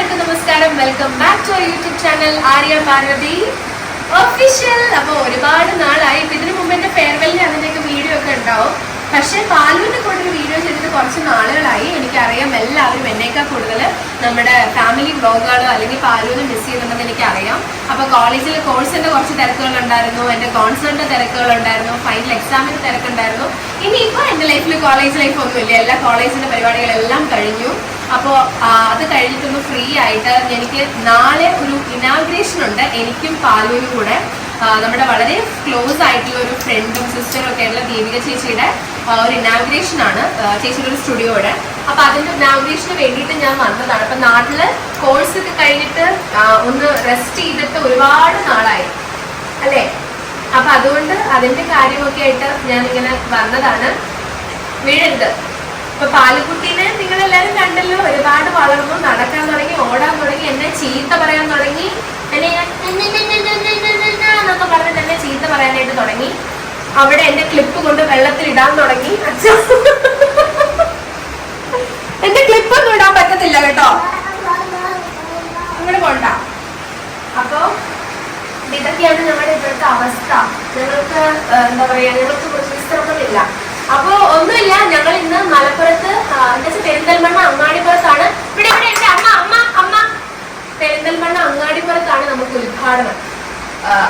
എല്ലാവർക്കും നമസ്കാരം. Welcome back to our YouTube channel Arya Parvathi official. അപ്പോൾ ഒരുപാട് നാളായി. ഇതിനു മുമ്പ് എൻ്റെ ഫെയർവെല്ലിന് അതിൻ്റെയൊക്കെ വീഡിയോ ഒക്കെ ഉണ്ടാവും. പക്ഷേ പാലുവിനെ കൊണ്ടൊരു വീഡിയോ ചെയ്തിട്ട് കുറച്ച് നാളുകളായി. എനിക്കറിയാം എല്ലാവരും എന്നേക്കാൾ കൂടുതൽ നമ്മുടെ ഫാമിലി വ്ളോഗുകളോ അല്ലെങ്കിൽ പാലുവിനെ മിസ് ചെയ്യുന്നുണ്ടെന്ന് എനിക്കറിയാം. അപ്പോൾ കോളേജിൽ കോഴ്സിൻ്റെ കുറച്ച് തിരക്കുകളുണ്ടായിരുന്നു, എൻ്റെ കോൺസേർട്ടിൻ്റെ തിരക്കുകളുണ്ടായിരുന്നു, ഫൈനൽ എക്സാമിൻ്റെ തിരക്കുണ്ടായിരുന്നു. ഇനിയിപ്പോൾ എൻ്റെ ലൈഫിൽ കോളേജ് ലൈഫ് ഒന്നുമില്ല. എല്ലാ കോളേജിൻ്റെ പരിപാടികളെല്ലാം കഴിഞ്ഞു. അപ്പോൾ അത് കഴിഞ്ഞിട്ടൊന്ന് ഫ്രീ ആയിട്ട് എനിക്ക് നാളെ ഒരു ഇനാഗ്രേഷൻ ഉണ്ട്. എനിക്കും പാലുവിനും കൂടെ നമ്മുടെ വളരെ ക്ലോസ് ആയിട്ടുള്ള ഒരു ഫ്രണ്ടും സിസ്റ്ററും ഒക്കെ ആയിട്ടുള്ള ദീപിക ചേച്ചിയുടെ ഒരു ഇനാഗ്രേഷൻ ആണ്, ചേച്ചിയുടെ ഒരു സ്റ്റുഡിയോയുടെ. അപ്പൊ അതിന്റെ ഇനാഗ്രേഷന് വേണ്ടിയിട്ട് ഞാൻ വന്നതാണ്. അപ്പൊ നാട്ടില് കോഴ്സ് ഒക്കെ കഴിഞ്ഞിട്ട് ഒന്ന് റെസ്റ്റ് ചെയ്തിട്ട് ഒരുപാട് നാളായി അല്ലേ. അപ്പൊ അതുകൊണ്ട് അതിന്റെ കാര്യമൊക്കെ ആയിട്ട് ഞാൻ ഇങ്ങനെ വന്നതാണ്. വീഴരുത്. ഇപ്പൊ പാലുക്കുട്ടീനെ നിങ്ങളെല്ലാരും കണ്ടല്ലോ. ഒരുപാട് വളർന്നു, നടക്കാൻ തുടങ്ങി, ഓടാൻ തുടങ്ങി, എന്നെ ചീത്ത പറയാൻ തുടങ്ങി, എന്നെ എന്നൊക്കെ പറഞ്ഞിട്ട് എന്നെ ചീത്ത പറയാനായിട്ട് തുടങ്ങി. അവിടെ എന്റെ ക്ലിപ്പ് കൊണ്ട് വെള്ളത്തിൽ ഇടാൻ തുടങ്ങി. എന്റെ ക്ലിപ്പൊന്നും ഇടാൻ പറ്റത്തില്ല കേട്ടോ, അങ്ങനെ പോണ്ട. അപ്പൊ ഇതൊക്കെയാണ് ഞങ്ങളുടെ ഇപ്പോഴത്തെ അവസ്ഥ. ഞങ്ങൾക്ക് എന്താ പറയാ, ഞങ്ങൾക്ക് വിശ്രമമില്ല. അപ്പൊ ഒന്നുമില്ല, ഞങ്ങൾ ഇന്ന് മലപ്പുറത്ത് പെരിന്തൽമണ്ണ അങ്ങാടിപ്പുറത്താണ്. ഇവിടെ എന്റെ അമ്മ പെരിന്തൽമണ്ണ അങ്ങാടിപ്പുറത്താണ് നമുക്ക് ഉദ്ഘാടനം.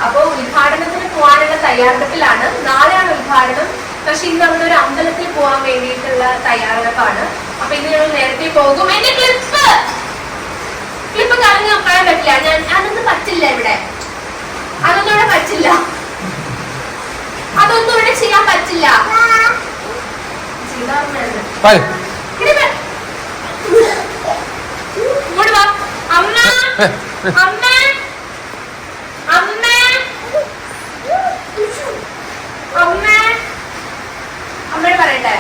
അപ്പൊ ഉദ്ഘാടനത്തിന് പോകാനുള്ള തയ്യാറെടുപ്പിലാണ്. നാളെയാണ് ഉദ്ഘാടനം. പക്ഷെ ഇന്ന് അവിടെ ഒരു അമ്പലത്തിൽ പോകാൻ വേണ്ടിയിട്ടുള്ള തയ്യാറെടുപ്പാണ്. അപ്പൊ ഇന്ന് ഞങ്ങൾ നേരത്തെ പോകും. എന്റെ ക്ലിപ്പ് കളഞ്ഞ് നോക്കാൻ പറ്റില്ല. അതൊന്നും പറ്റില്ല ഇവിടെ, അതൊന്നും ഇവിടെ പറ്റില്ല, അതൊന്നും ഇവിടെ ചെയ്യാൻ പറ്റില്ല. അമ്മ അമ്മ അമ്മ അമ്മ അമ്മയോട് പറയട്ടെ.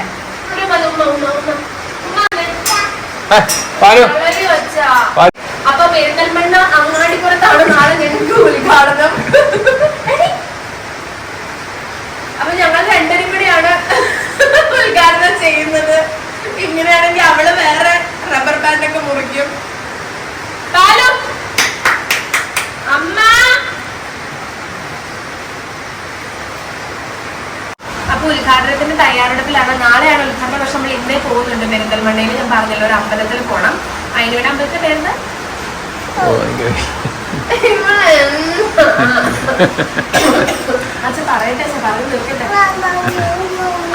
അപ്പൊ പെരിന്തൽമണ്ണ അങ്ങാടിപ്പുറത്താണ് നാളെ ഞങ്ങൾക്ക് ഉദ്ഘാടനം. അപ്പൊ ഞങ്ങൾ രണ്ടരും കൂടിയാണ് ഉദ്ഘാടനം ചെയ്യുന്നത്. ഇങ്ങനെയാണെങ്കിൽ അവള് വേറെ റബ്ബർ ബാൻഡൊക്കെ മുറിക്കും. അമ്മ അപ്പൊ ഉദ്ഘാടനത്തിന്റെ തയ്യാറെടുപ്പിലാണ്. നാളെയാണ് ഉദ്ഘാടനം. പക്ഷെ നമ്മൾ ഇന്നേ പോകുന്നുണ്ട് പെരിന്തൽമണ്ണയിൽ. ഞാൻ പറഞ്ഞല്ലോ, ഒരു അമ്പലത്തിൽ പോണം. അതിനുവേണ്ടി അമ്പലത്തിൽ പേരുന്ന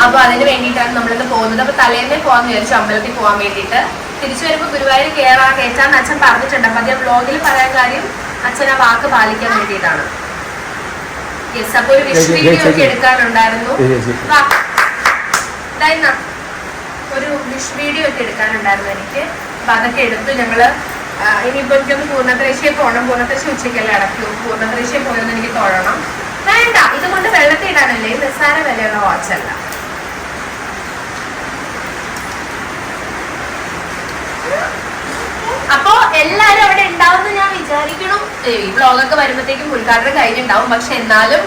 അപ്പൊ അതിന് വേണ്ടിയിട്ടാണ് നമ്മളിന്ന് പോകുന്നത്. അപ്പൊ തലേന്നേ പോകാന്ന് വിചാരിച്ചു, അമ്പലത്തിൽ പോകാൻ വേണ്ടിയിട്ട്. തിരിച്ചു വരുമ്പോ ഗുരുവായൂർ കയറ്റാന്ന് അച്ഛൻ പറഞ്ഞിട്ടുണ്ട്. അപ്പൊ അതേ വ്ളോഗിൽ പറയാൻ കാര്യം അച്ഛൻ ആ വാക്ക് പാലിക്കാൻ വേണ്ടിയിട്ടാണ്. യെസ്. അപ്പൊ ഒരു വിഷ് വീഡിയോ ഒക്കെ എടുക്കാനുണ്ടായിരുന്നു. ഒരു വിഷ് വീഡിയോ ഒക്കെ എടുക്കാനുണ്ടായിരുന്നു എനിക്ക്. അപ്പൊ അതൊക്കെ എടുത്തു. ഞങ്ങള് ഇനിയിപ്പോ എനിക്കൊന്ന് പൂർണ്ണത്രേശ്യയിൽ പോകണം. പൂർണ്ണത്രേശ്യ ഉച്ചയ്ക്കല്ലേ അടയ്ക്കൂ. പൂർണ്ണത്രേശ്യയിൽ പോയൊന്ന് എനിക്ക് തൊഴണം. വേണ്ട, ഇതുകൊണ്ട് വെള്ളത്തിൽ ഇടാനല്ലേ, നിസ്സാര വിലയുള്ള വാച്ചല്ല. അപ്പൊ എല്ലാരും അവിടെ ഉണ്ടാവുമെന്ന് ഞാൻ വിചാരിക്കണം. ഈ വ്ളോഗൊക്കെ വരുമ്പോഴത്തേക്കും ഉദ്ഘാടനം കഴിഞ്ഞിട്ടുണ്ടാവും. പക്ഷെ എന്നാലും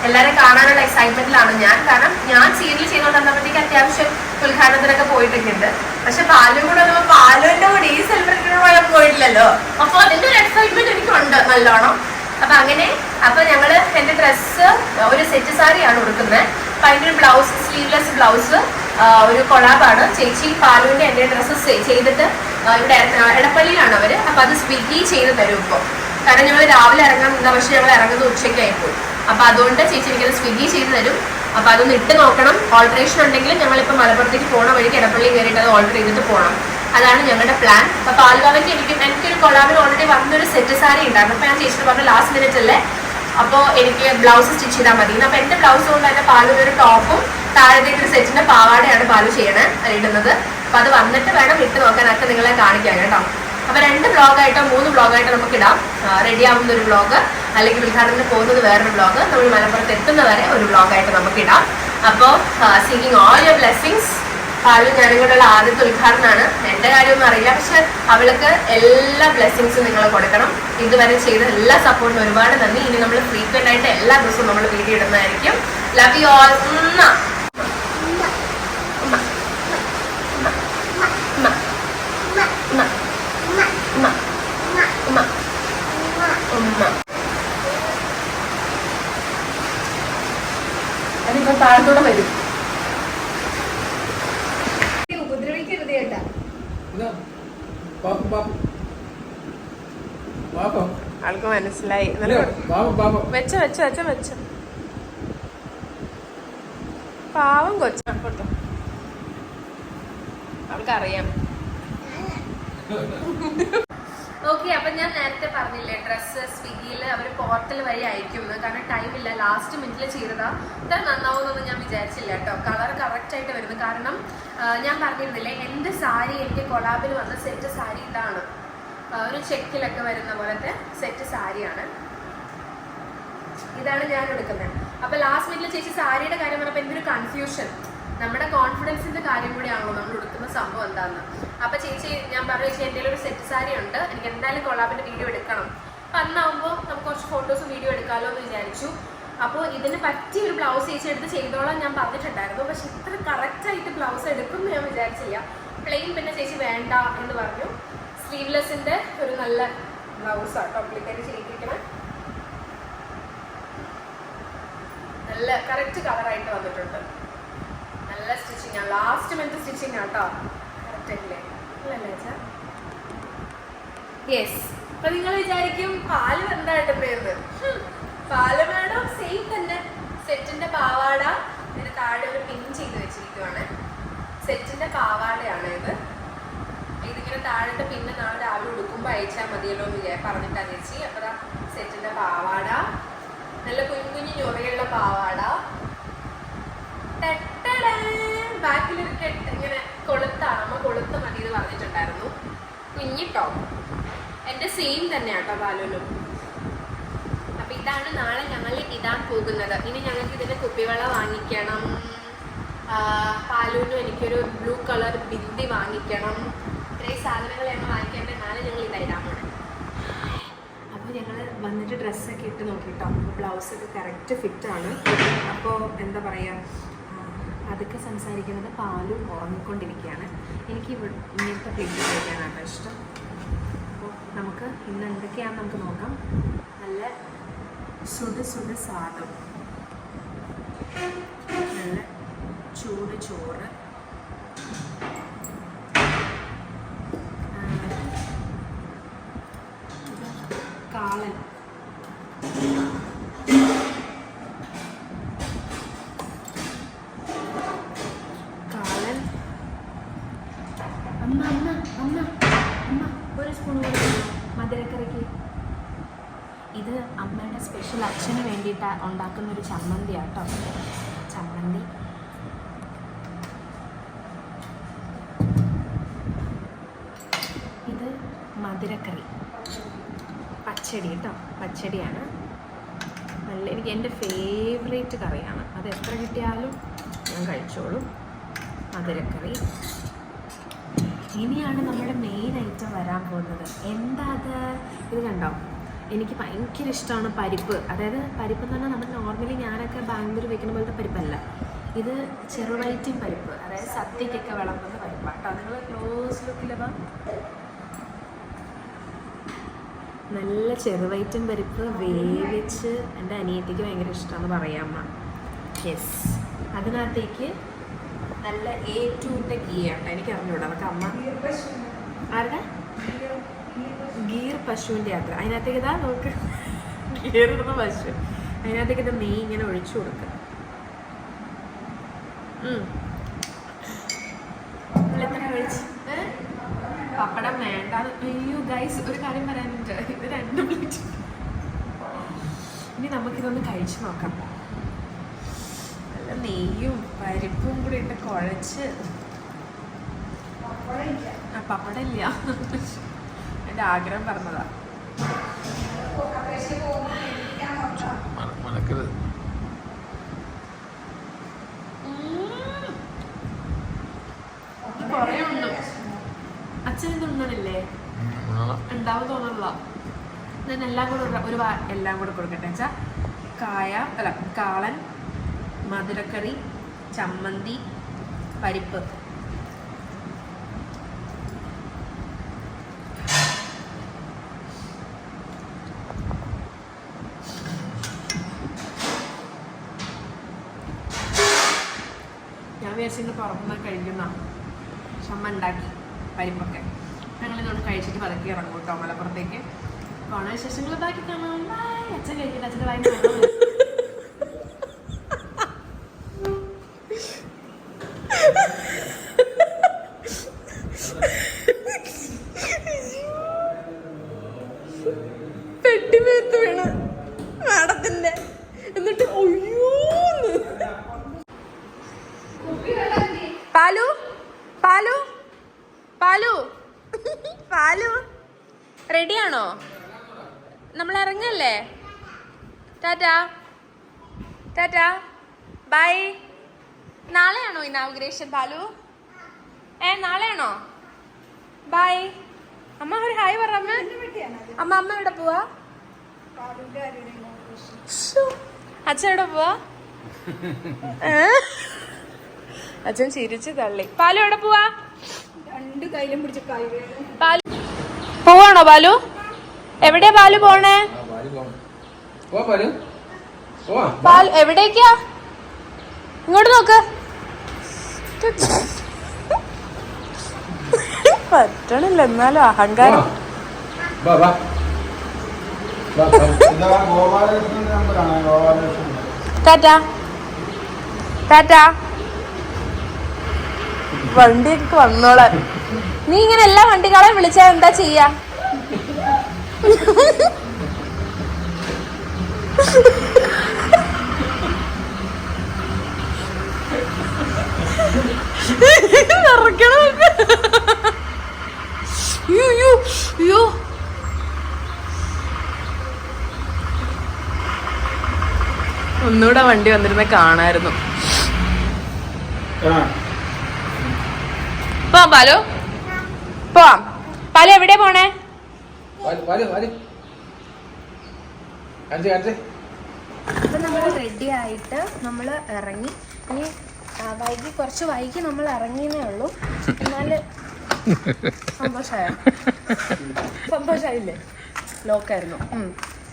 എല്ലാരും കാണാനുള്ള എക്സൈറ്റ്മെന്റിലാണ് ഞാൻ. കാരണം ഞാൻ സീരിയൽ ചെയ്തോണ്ടിരുന്നപ്പോഴത്തേക്ക് അത്യാവശ്യം ഉദ്ഘാടനത്തിനൊക്കെ പോയിട്ടുണ്ട്. പക്ഷെ പാലും കൂടെ പാലുവിന്റെ കൂടെ ഈ സെലിബ്രിറ്റിയുടെ പോയിട്ടില്ലല്ലോ. അപ്പൊ അതിന്റെ ഒരു എക്സൈറ്റ്മെന്റ് എനിക്കുണ്ട് നല്ലോണം. അപ്പൊ അങ്ങനെ ഞങ്ങള് എന്റെ ഡ്രസ്സ് ഒരു സെറ്റ് സാരിയാണ് ഉടുക്കുന്നത്. അപ്പൊ അതിന്റെ ഒരു ബ്ലൗസ്, സ്ലീവ്ലെസ് ബ്ലൗസ്, ഒരു കൊളാബാണ്. ചേച്ചി പാലുവിന്റെ എന്റെ ഡ്രസ്സ് ചെയ്തിട്ട് ഇവിടെ എടപ്പള്ളിയിലാണ് അവര്. അപ്പൊ അത് സ്വിഗ്ഗി ചെയ്ത് തരും ഇപ്പൊ. കാരണം ഞങ്ങൾ രാവിലെ ഇറങ്ങാൻ നിന്നാ, പക്ഷെ ഞങ്ങൾ ഇറങ്ങുന്നത് ഉച്ചയ്ക്കായിപ്പോൾ. അപ്പൊ അതുകൊണ്ട് ചേച്ചി എനിക്കത് സ്വിഗ്ഗി ചെയ്ത് തരും. അപ്പൊ അതൊന്ന് ഇട്ട് നോക്കണം. ഓൾട്ടറേഷൻ ഉണ്ടെങ്കിൽ ഞങ്ങളിപ്പോ മലപ്പുറത്തേക്ക് പോണ വഴിക്ക് എടപ്പള്ളി കയറിയിട്ട് അത് ഓൾട്ടർ ചെയ്തിട്ട് പോകണം. അതാണ് ഞങ്ങളുടെ പ്ലാൻ. അപ്പൊ പാൽവാവയ്ക്ക് എനിക്കൊരു കൊളാബിൽ ഓൾറെഡി വന്നൊരു സെറ്റ് സാരി ഉണ്ടായിരുന്നു. അപ്പൊ ഞാൻ ചേച്ചിട്ട് പറഞ്ഞു ലാസ്റ്റ് മിനിറ്റ് അല്ലേ, അപ്പോൾ എനിക്ക് ബ്ലൗസ് സ്റ്റിച്ച് ചെയ്താൽ മതി. അപ്പൊ എന്റെ ബ്ലൗസ് കൊണ്ട് തന്നെ പാലിന് ഒരു ടോപ്പും താഴത്തേക്ക് ഒരു സെറ്റിന്റെ പാവാടയാണ് പാല് ഇടുന്നത്. അപ്പൊ അത് വന്നിട്ട് വേണം ഇട്ട് നോക്കാനൊക്കെ നിങ്ങളെ കാണിക്കാൻ കേട്ടോ. അപ്പൊ 2 വ്ളോഗായിട്ടോ 3 വ്ളോഗായിട്ടോ നമുക്ക് ഇടാം. റെഡി ആവുന്ന ഒരു വ്ളോഗ്, അല്ലെങ്കിൽ ഉദ്ഘാടനത്തിന് പോകുന്നത് വേറൊരു വ്ളോഗ്, നമ്മൾ മലപ്പുറത്ത് എത്തുന്നവരെ ഒരു വ്ളോഗായിട്ട് നമുക്ക് ഇടാം. അപ്പോൾ സീക്കിങ് ഓൾ യുവർ ബ്ലെസ്സിങ്സ്. പാലും ഞാനും കൂടെയുള്ള ആദ്യത്തെ ഉദ്ഘാടനമാണ്. എന്റെ കാര്യമൊന്നും അറിയില്ല, പക്ഷെ അവൾക്ക് എല്ലാ ബ്ലെസ്സിങ്സും നിങ്ങൾ കൊടുക്കണം. ഇതുവരെ ചെയ്ത എല്ലാ സപ്പോർട്ടിനും ഒരുപാട് നന്ദി. ഇനി നമ്മൾ ഫ്രീക്വന്റ് ആയിട്ട് എല്ലാ ദിവസവും നമ്മൾ വീഡിയോ ഇടുന്നതായിരിക്കും. Love you all. Ma. താഴത്തൂടെ വരും. ഉപദ്രവിക്കരുത് കേട്ടാ. ആൾക്ക് മനസ്സിലായി. വെച്ച വെച്ച വെച്ച വെച്ച പാവം കൊച്ച കൊടുത്തു. ആൾക്കറിയാം. ഓക്കെ, അപ്പൊ ഞാൻ നേരത്തെ പറഞ്ഞില്ലേ ഡ്രസ്സ് സ്വിഗ്ഗിയിൽ അവർ പോർട്ടൽ വഴി അയക്കുന്നത്. കാരണം ടൈമില്ല, ലാസ്റ്റ് മിനിറ്റിൽ ചെയ്തതാ. ഇത്ര നന്നാവുമെന്നൊന്നും ഞാൻ വിചാരിച്ചില്ല കേട്ടോ. കളർ കറക്റ്റ് ആയിട്ട് വരുന്നത്. കാരണം ഞാൻ പറഞ്ഞിരുന്നില്ലേ എൻ്റെ സാരി, എനിക്ക് കൊളാബിൽ വന്ന സെറ്റ് സാരി ഇതാണ്. ഒരു ചെക്കിലൊക്കെ വരുന്ന പോലത്തെ സെറ്റ് സാരിയാണ്. ഇതാണ് ഞാൻ എടുക്കുന്നത്. അപ്പൊ ലാസ്റ്റ് മിനിറ്റിൽ ചേച്ചി സാരിയുടെ കാര്യം പറഞ്ഞപ്പോൾ എന്തൊരു കൺഫ്യൂഷൻ. നമ്മുടെ കോൺഫിഡൻസിന്റെ കാര്യം കൂടിയാണല്ലോ നമ്മൾ എടുക്കുന്ന സംഭവം എന്താന്ന്. അപ്പൊ ചേച്ചി ഞാൻ പറഞ്ഞു, ചേച്ചി എൻ്റെ ഒരു സെറ്റ് സാരി ഉണ്ട്, എനിക്ക് എന്തായാലും കൊളാബിന്റെ വീഡിയോ എടുക്കണം. അപ്പൊ അന്നാവുമ്പോൾ നമുക്ക് കുറച്ച് ഫോട്ടോസും വീഡിയോ എടുക്കാമല്ലോ എന്ന് വിചാരിച്ചു. അപ്പോൾ ഇതിന് പറ്റിയ ഒരു ബ്ലൗസ് ചേച്ചി എടുത്ത് ചെയ്തോളാം ഞാൻ പറഞ്ഞിട്ടുണ്ടായിരുന്നു. പക്ഷെ ഇത്ര കറക്റ്റായിട്ട് ബ്ലൗസ് എടുക്കും എന്ന് ഞാൻ വിചാരിച്ചില്ല. പ്ലെയിൻ പിന്നെ ചേച്ചി വേണ്ട എന്ന് പറഞ്ഞു. സ്ലീവ്ലെസ്സിന്റെ ഒരു നല്ല ബ്ലൗസാണ് കോംപ്ലിക്കേറ്റ് ചെയ്തിരിക്കണം. നല്ല കറക്റ്റ് കളറായിട്ട് വന്നിട്ടുണ്ട്. നല്ല സ്റ്റിച്ചിങ് ആണ്, ലാസ്റ്റ് മിനിറ്റ് സ്റ്റിച്ചിങ് ആട്ടോ. കറക്റ്റ് അല്ലേ? യെസ്. അപ്പൊ നിങ്ങൾ വിചാരിക്കും പാല് എന്തായിട്ട് പേര്? പാല് മേഡം സെയിം തന്നെ. സെറ്റിന്റെ പാവാട ഇതിന് താഴെ ഒരു പിൻ ചെയ്ത് വെച്ചിരിക്കുവാണ്. സെറ്റിന്റെ പാവാടയാണ് ഇത്. ഇതിങ്ങനെ താഴത്തെ പിന്നെ നാളെ രാവിലെ ഉടുക്കുമ്പോൾ അയച്ചാൽ മതിയല്ലോ എന്ന് പറഞ്ഞിട്ടാ ചേച്ചി. അപ്പൊ സെറ്റിന്റെ പാവാട, നല്ല കുഞ്ഞു കുഞ്ഞു ഞൊറിയുള്ള പാവാട, ബാക്കിലൊരു ഇങ്ങനെ കൊളുത്താണ്. അമ്മ കൊളുത്ത് മതി എന്ന് പറഞ്ഞിട്ടുണ്ടായിരുന്നു. കുഞ്ഞിട്ടോ എൻ്റെ സെയിം തന്നെയാട്ടോ പാലൂനും. അപ്പൊ ഇതാണ് നാളെ ഞങ്ങൾ ഇടാൻ പോകുന്നത്. ഇനി ഞങ്ങൾക്ക് ഇതിന്റെ കുപ്പിവെള്ള വാങ്ങിക്കണം. പാലൂനും എനിക്കൊരു ബ്ലൂ കളർ ബിന്ദി വാങ്ങിക്കണം. ഇത്രയും സാധനങ്ങൾ ഞങ്ങൾ വാങ്ങിക്കേണ്ട. നാളെ ഞങ്ങൾ ഇടാൻ പോകണം. അപ്പോൾ ഞങ്ങൾ വന്നിട്ട് ഡ്രസ്സൊക്കെ ഇട്ട് നോക്കിയിട്ടോ. ബ്ലൗസൊക്കെ കറക്റ്റ് ഫിറ്റാണ്. അപ്പോൾ എന്താ പറയുക, അതൊക്കെ സംസാരിക്കുന്നത് പാലും ഉറങ്ങിക്കൊണ്ടിരിക്കുകയാണ്. എനിക്ക് ഇങ്ങനത്തെ ഫിറ്റ് കഴിക്കാനാണ് ഇഷ്ടം. അപ്പോൾ നമുക്ക് ഇന്ന് എന്തൊക്കെയാണെന്ന് നമുക്ക് നോക്കാം. നല്ല സുട് സുട് സാദം, നല്ല ചൂട് ചോറ്, കാളൻ, കാളൻ. അമ്മ അമ്മ അമ്മ അമ്മ ഒരു സ്പൂൺ മധുരക്കറിക്ക്. ഇത് അമ്മയുടെ സ്പെഷ്യൽ അച്ഛന് വേണ്ടിയിട്ട് ഉണ്ടാക്കുന്നൊരു ചമ്മന്തിയാണ് കേട്ടോ. ചമ്മന്തി. ഇത് മധുരക്കറി, പച്ചടി കേട്ടോ. പച്ചടിയാണ് നല്ല, എനിക്ക് എൻ്റെ ഫേവറേറ്റ് കറിയാണ്. അത് എത്ര കിട്ടിയാലും ഞാൻ കഴിച്ചോളും. മധുരക്കറി. ഇനിയാണ് നമ്മുടെ മെയിൻ ഐറ്റം വരാൻ പോകുന്നത്. എന്താ അത്? ഇത് കണ്ടോ, എനിക്ക് ഭയങ്കര ഇഷ്ടമാണ് പരിപ്പ്. അതായത് പരിപ്പ് എന്ന് പറഞ്ഞാൽ നമ്മൾ നോർമലി ഞാനൊക്കെ ബാംഗ്ലൂർ വെക്കുന്ന പോലത്തെ പരിപ്പല്ല. ഇത് ചെറുവയറ്റിൻ പരിപ്പ്, അതായത് സദ്യക്കൊക്കെ വിളമ്പുന്ന പരിപ്പാണ് കേട്ടോ. നിങ്ങൾ ക്ലോസ് ലുക്കിലപ്പോൾ നല്ല ചെറുവയറ്റും പരിപ്പ് വേവിച്ച് എൻ്റെ അനിയത്തിക്ക് ഭയങ്കര ഇഷ്ടമാണെന്ന് പറയാമ്മ. യെസ്. അതിനകത്തേക്ക് നല്ല A2 ഗീ ആണ്. എനിക്ക് അറിഞ്ഞൂടാ, അതൊക്കെ അമ്മ. ആരുടെ? ഗീർ പശുവിൻ്റെ യാത്ര. അതിനകത്തേക്ക് ഇതാ നോക്ക്, ഗീറിടുന്ന പശു. അതിനകത്തേക്ക് ഇത് നെയ്യ് ഇങ്ങനെ ഒഴിച്ചു കൊടുക്കുക. പപ്പടം വേണ്ട. അയ്യോ ഗൈസ്, ഒരു കാര്യം പറയാനുണ്ട്. ഇത് 2 പ്ലേറ്റ്. ഇനി നമുക്കിതൊന്ന് കഴിച്ചു നോക്കാം. നല്ല നെയ്യും പരിപ്പും കൂടി ഇട്ട് കുഴച്ച്. പപ്പടം ഇല്ല, എൻ്റെ ആഗ്രഹം പറഞ്ഞതാ. കുറേ ഉണ്ട്. അച്ഛന് തിന്നണില്ലേ? ഉണ്ടാവും തോന്നുന്നില്ല. ഞാൻ എല്ലാം കൂടെ എല്ലാം കൂടെ കൊടുക്കട്ടെ വെച്ചാൽ കാളൻ, മധുരക്കറി, ചമ്മന്തി, പരിപ്പ്. വിചാരിച്ചിട്ട് പുറത്തുനിന്ന് കഴിക്കുന്ന ഷമ്മ ഉണ്ടാക്കി പരിപ്പൊക്കെ ഞങ്ങളിതുകൊണ്ട് കഴിച്ചിട്ട് പതുക്കെ ഇറങ്ങും കേട്ടോ മലപ്പുറത്തേക്ക്. കാണാൻ വിശേഷങ്ങൾ ബാക്കി കാണാം. അച്ഛൻ കഴിക്കട്ടെ, അച്ഛൻ്റെ വായി പെട്ടിമേത്ത് വീണ് മാഡത്തിന്റെ. എന്നിട്ട് പാലു പാലു പാലു പാലു റെഡിയാണോ? നമ്മൾ ഇറങ്ങല്ലേ? Tata tata bye. നാളെയാണോ ഇനാഗുറേഷൻ പാലു? നാളെയാണോ? ബൈ. അമ്മ ഒരു ഹായ് പറ. അമ്മ അമ്മ എവിടെ പോവാ? അച്ഛൻ എവിടെ പോവാ? അച്ഛൻ ചിരിച്ചു തള്ളി. പാലു എവിടെ പോവാ? രണ്ട് കയ്യിലും പിടിച്ച പാലു പോവാണോ? പാലു എവിടെയാ പാലു പോണേ? പാലു എവിടേക്കാ? ഇങ്ങോട്ട് നോക്ക്. പറ്റണില്ല എന്നാലും അഹങ്കാരം. ടാറ്റാ ടാറ്റാ. വണ്ടിയൊക്കെ വന്നോളാൻ. നീ ഇങ്ങനെ എല്ലാ വണ്ടികളെയും വിളിച്ചാ എന്താ ചെയ്യാ? ഒന്നുകൂടെ വണ്ടി വന്നിരുന്ന കാണായിരുന്നു. പോവാം പാലു, പോവാം. പാലു എവിടെയാ പോണേ? അപ്പൊ നമ്മള് റെഡി ആയിട്ട് നമ്മള് ഇറങ്ങി. ഇനി കുറച്ച് വൈകി നമ്മൾ ഇറങ്ങിയേ ഉള്ളൂ. എന്നാല് സന്തോഷായില്ലേ? ലോക്കായിരുന്നു.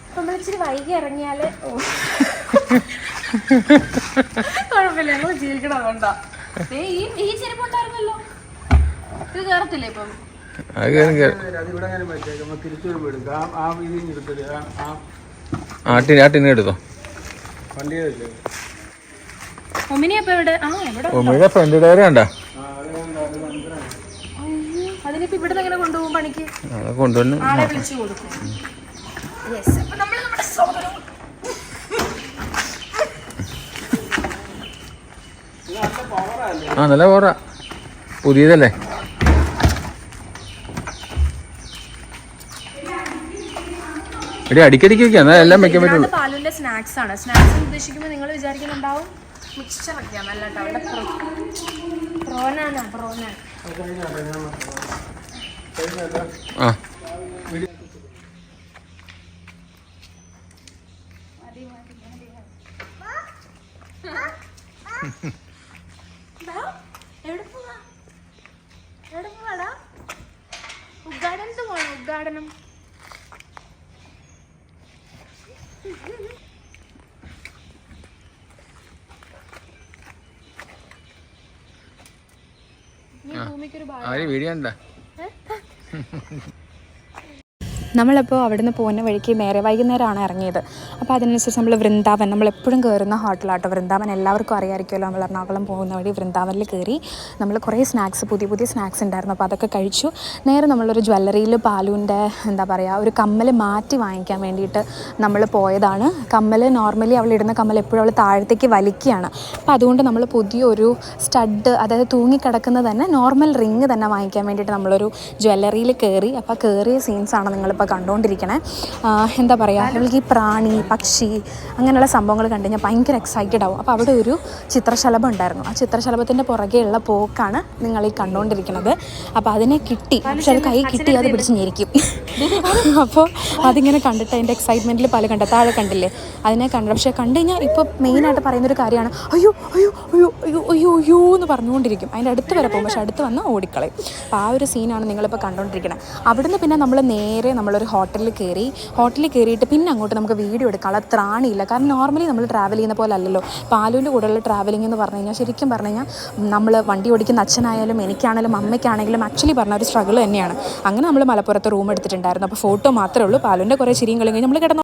അപ്പൊ നമ്മൾ ഇച്ചിരി വൈകി ഇറങ്ങിയാല് കുഴപ്പമില്ല, ഞങ്ങൾ ജീവിക്കണം. അതുകൊണ്ടാ ഈ ചെരുപ്പുണ്ടായിരുന്നല്ലോ, ഇത് കേറത്തില്ലേ ഇപ്പം? എടുത്തോ അതിനിപ്പോ ഇവിടെ എങ്ങനെ കൊണ്ടുപോകും പണിക്ക്? ആളെ വിളിച്ചു കൊടുക്കും. നല്ല പോറ, പുതിയതല്ലേ? അടിക്കടിക്ക് എല്ലാം വെക്കാൻ പറ്റുള്ളൂ. പാലുവിന്റെ സ്നാക്സ് ആണ്. സ്നാക്സ് ഉദ്ദേശിക്കുമ്പോൾ നിങ്ങൾ വിചാരിക്കുന്നുണ്ടാവും മിക്സ്ചർ ഒക്കെയാണ്. നല്ല അവിടെ പ്രോനാണ്. പ്രോനാൻ എവിടെ പോവാ? എവിടെ പോവാടാ? ഉദ്ഘാടനത്തിന് പോണോ? ഉദ്ഘാടനം വീഡിയോ ഉണ്ടാ? നമ്മളപ്പോൾ അവിടുന്ന് പോകുന്ന വഴിക്ക് നേരെ വൈകുന്നേരമാണ് ഇറങ്ങിയത്. അപ്പോൾ അതിനനുസരിച്ച് നമ്മൾ വൃന്ദാവൻ, നമ്മളെപ്പോഴും കയറുന്ന ഹോട്ടലാട്ടോ വൃന്ദാവൻ. എല്ലാവർക്കും അറിയാമായിരിക്കുമല്ലോ, നമ്മൾ എറണാകുളം പോകുന്ന വഴി വൃന്ദാവനിൽ കയറി. നമ്മൾ കുറേ സ്നാക്സ്, പുതിയ പുതിയ സ്നാക്സ് ഉണ്ടായിരുന്നു. അപ്പോൾ അതൊക്കെ കഴിച്ചു. നേരെ നമ്മളൊരു ജ്വല്ലറിയിൽ പാലുവിൻ്റെ എന്താ പറയുക, ഒരു കമ്മൽ മാറ്റി വാങ്ങിക്കാൻ വേണ്ടിയിട്ട് നമ്മൾ പോയതാണ്. കമ്മൽ നോർമലി അവൾ ഇടുന്ന കമ്മൽ എപ്പോഴും അവൾ താഴത്തേക്ക് വലിക്കുകയാണ്. അപ്പോൾ അതുകൊണ്ട് നമ്മൾ പുതിയൊരു സ്റ്റഡ്, അതായത് തൂങ്ങിക്കിടക്കുന്നത് തന്നെ നോർമൽ റിങ് തന്നെ വാങ്ങിക്കാൻ വേണ്ടിയിട്ട് നമ്മളൊരു ജ്വല്ലറിയിൽ കയറി. അപ്പോൾ കയറിയ സീൻസാണ് നിങ്ങളിപ്പോൾ കണ്ടുകൊണ്ടിരിക്കണേ. എന്താ പറയുക, അവൾക്ക് ഈ പ്രാണി, പക്ഷി അങ്ങനെയുള്ള സംഭവങ്ങൾ കണ്ടു കഴിഞ്ഞാൽ ഭയങ്കര എക്സൈറ്റഡ് ആവും. അപ്പോൾ അവിടെ ഒരു ചിത്രശലഭം ഉണ്ടായിരുന്നു. ആ ചിത്രശലഭത്തിൻ്റെ പുറകെയുള്ള പോക്കാണ് നിങ്ങൾ ഈ കണ്ടുകൊണ്ടിരിക്കുന്നത്. അപ്പോൾ അതിനെ കിട്ടി, പക്ഷെ അത് കൈ കിട്ടി അത് പിടിച്ച് ഞെരിക്കും. അപ്പോൾ അതിങ്ങനെ കണ്ടിട്ട് അതിൻ്റെ എക്സൈറ്റ്മെൻറ്റിൽ പല കണ്ട താഴെ കണ്ടില്ലേ, അതിനെ കണ്ടു. പക്ഷേ കണ്ടു കഴിഞ്ഞാൽ ഇപ്പോൾ മെയിനായിട്ട് പറയുന്നൊരു കാര്യമാണ് അയ്യോ അയ്യോ അയ്യോ അയ്യോ അയ്യോ അയ്യോ എന്ന് പറഞ്ഞുകൊണ്ടിരിക്കും. അതിൻ്റെ അടുത്ത് വരെ പോകും, പക്ഷെ അടുത്ത് വന്ന് ഓടിക്കളയും. അപ്പോൾ ആ ഒരു സീനാണ് നിങ്ങളിപ്പോൾ കണ്ടുകൊണ്ടിരിക്കുന്നത്. അവിടുന്ന് പിന്നെ നമ്മൾ നേരെ നമ്മൾ നമ്മളൊരു ഹോട്ടലിൽ കയറിയിട്ട് പിന്നെ അങ്ങോട്ട് നമുക്ക് വീഡിയോ എടുക്കാനുള്ള ത്രാണിയില്ല. കാരണം നോർമലി നമ്മൾ ട്രാവൽ ചെയ്യുന്ന പോലെ അല്ലല്ലോ. പാലുവിൻ്റെ കൂടെയുള്ള ട്രാവലിംഗ് എന്ന് പറഞ്ഞു കഴിഞ്ഞാൽ ശരിക്കും പറഞ്ഞു കഴിഞ്ഞാൽ നമ്മൾ വണ്ടി ഓടിക്കുന്ന അച്ഛനായാലും എനിക്കാണെങ്കിലും അമ്മയ്ക്കാണെങ്കിലും ആക്ച്വലി പറഞ്ഞ ഒരു സ്ട്രഗിൾ തന്നെയാണ്. അങ്ങനെ നമ്മൾ മലപ്പുറത്ത് റൂം എടുത്തിട്ടുണ്ടായിരുന്നു. അപ്പോൾ ഫോട്ടോ മാത്രമേ ഉള്ളൂ. പാലുവിൻ്റെ കുറേ ചിരിയും കളിയും കഴിഞ്ഞ് നമ്മൾ കിടന്നു.